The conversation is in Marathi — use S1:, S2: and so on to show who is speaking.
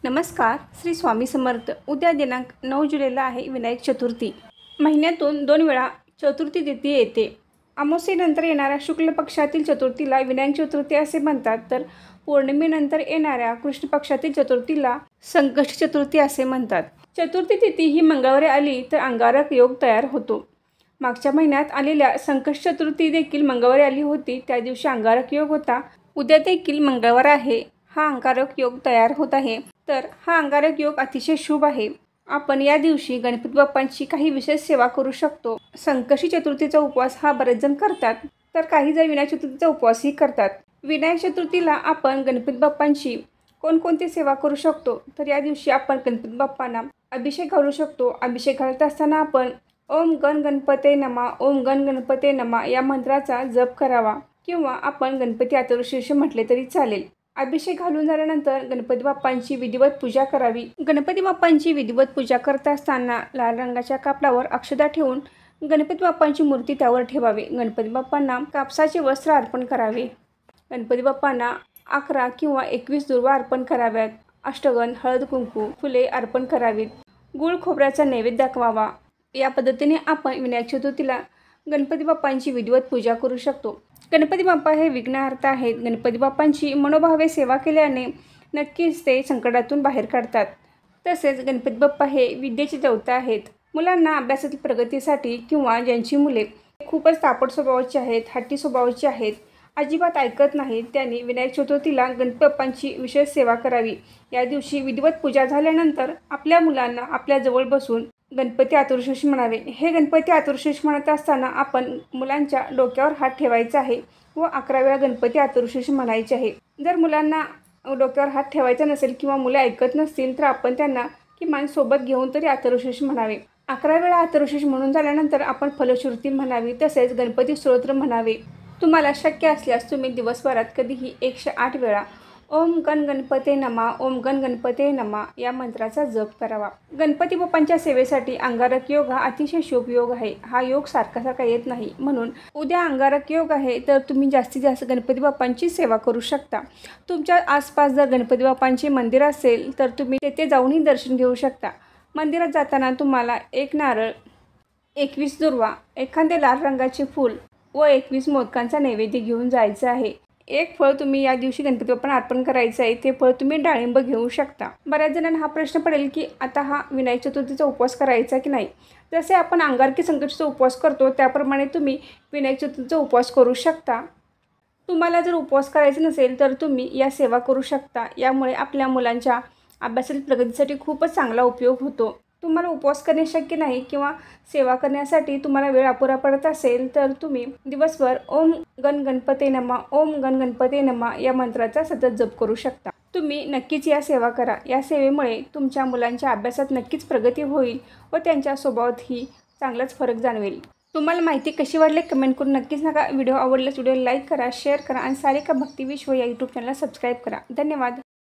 S1: नमस्कार. श्री स्वामी समर्थ. उद्या दिनांक 9 जुलैला आहे विनायक चतुर्थी. महिन्यातून 2 वेळा चतुर्थी तिथी येते. अमावस्येनंतर येणाऱ्या शुक्ल पक्षातील चतुर्थीला विनायक चतुर्थी असे म्हणतात, तर पौर्णिमेनंतर येणाऱ्या कृष्ण पक्षातील चतुर्थीला संकष्टी चतुर्थी असे म्हणतात. चतुर्थी तिथी ही मंगळवारी आली तर अंगारक योग तयार होतो. मागच्या महिन्यात आलेल्या संकष्टी चतुर्थी देखील मंगळवारी आली होती. त्या दिवशी अंगारक योग होता. उद्या देखील मंगळवार आहे. हा अंगारक योग तयार होत आहे. तर हा अंगारक योग अतिशय शुभ आहे. आपण या दिवशी गणपती बाप्पांची काही विशेष सेवा करू शकतो. संकष्टी चतुर्थीचा उपवास हा बरेच जण करतात, तर काही जण विनायक चतुर्थीचा उपवासही करतात. विनायक चतुर्थीला आपण गणपती बाप्पांची कोणकोणती सेवा करू शकतो, तर या दिवशी आपण गणपती बाप्पांना अभिषेक घालू शकतो. अभिषेक घालत असताना आपण ओम गण गणपते नमा, ओम गण गणपते नमा या मंत्राचा जप करावा, किंवा आपण गणपती अथर्वशीर्ष म्हटले तरी चालेल. अभिषेक घालून झाल्यानंतर गणपती बाप्पांची विधिवत पूजा करावी. गणपती बाप्पांची विधिवत पूजा करत असताना लाल रंगाच्या कापडावर अक्षता ठेवून गणपती बाप्पांची मूर्ती त्यावर ठेवावी. गणपती बाप्पांना कापसाचे वस्त्र अर्पण करावे. गणपती बाप्पांना 11 किंवा 21 दुर्वा अर्पण कराव्यात. अष्टगंध, हळद, कुंकू, फुले अर्पण करावीत. गुळ खोबऱ्याचा नैवेद्य दाखवावा. या पद्धतीने आपण विनायक चतुर्थीला गणपती बाप्पांची विधिवत पूजा करू शकतो. गणपती बाप्पा हे विघ्नहर्ता आहेत. गणपती बाप्पांची मनोभावे सेवा केल्याने नक्कीच ते संकटातून बाहेर काढतात. तसेच गणपती बाप्पा हे विद्येचे देवता आहेत. मुलांना अभ्यासातील प्रगतीसाठी, किंवा ज्यांची मुले खूपच तापट स्वभावाची आहेत, हट्टी स्वभावाची आहेत, अजिबात ऐकत नाहीत, त्यांनी विनायक चतुर्थीला गणपती बाप्पांची विशेष सेवा करावी. या दिवशी विधिवत पूजा झाल्यानंतर आपल्या मुलांना आपल्या जवळ बसून गणपती अथर्वशीर्ष म्हणावे. हे गणपती अथर्वशीर्ष म्हणत असताना आपण मुलांच्या डोक्यावर हात ठेवायचा आहे व 11 वेळा गणपती अथर्वशीर्ष म्हणायचे आहे. जर मुलांना डोक्यावर हात ठेवायचा नसेल किंवा मुले ऐकत नसतील, तर आपण त्यांना किमान सोबत घेऊन तरी अथर्वशीर्ष म्हणावे. 11 वेळा अथर्वशीर्ष म्हणून झाल्यानंतर आपण फलश्रुती म्हणावी. तसेच गणपती स्तोत्र म्हणावे. तुम्हाला शक्य असल्यास तुम्ही दिवसभरात कधीही 108 वेळा ओम गण गणपते नमा, ओम गण गणपते नमा या मंत्राचा जप करावा. गणपती बाप्पांच्या सेवेसाठी अंगारक योग हा अतिशय शुभ योग आहे. हा योग सारखा सारखा येत नाही, म्हणून उद्या अंगारक योग आहे, तर तुम्ही जास्तीत जास्त गणपती बाप्पांची सेवा करू शकता. तुमच्या आसपास जर गणपती बाप्पांचे मंदिर असेल तर तुम्ही तेथे जाऊनही दर्शन घेऊ शकता. मंदिरात जाताना तुम्हाला 1 नारळ, 21 दुर्वा, एखादे लाल रंगाचे फूल व 21 मोदकांचा नैवेद्य घेऊन जायचं आहे. 1 फळ तुम्ही या दिवशी गणपती बाप्पांना अर्पण करायचं आहे. ते फळ तुम्ही डाळिंब घेऊ शकता. बऱ्याच जणांना हा प्रश्न पडेल की आता हा विनायक चतुर्थीचा उपवास करायचा की नाही. जसे आपण अंगारकी संकष्टीचा उपवास करतो त्याप्रमाणे तुम्ही विनायक चतुर्थीचा उपवास करू शकता. तुम्हाला जर उपवास करायचा नसेल तर तुम्ही या सेवा करू शकता. यामुळे आपल्या मुलांच्या अभ्यासातील प्रगतीसाठी खूपच चांगला उपयोग होतो. तुम्हाला उपवास करणे शक्य नाही किंवा सेवा करण्यासाठी तुम्हाला वेळ अपुरा पडत असेल, तर तुम्ही दिवसभर ओम गण गणपते नमा, ओम गण गणपते नमा या मंत्राचा सतत जप करू शकता. तुम्ही नक्कीच या सेवा करा. या सेवेमुळे तुमच्या मुलांच्या अभ्यासात नक्कीच प्रगती होईल व त्यांच्या स्वभावातही चांगलाच फरक जाणवेल. तुम्हाला माहिती कशी वाटली कमेंट करून नक्कीच नका. व्हिडिओ आवडल्यास व्हिडिओ लाईक करा, शेअर करा आणि सारिका भक्ती विश्व या यूट्यूब चॅनलला सबस्क्राईब करा. धन्यवाद.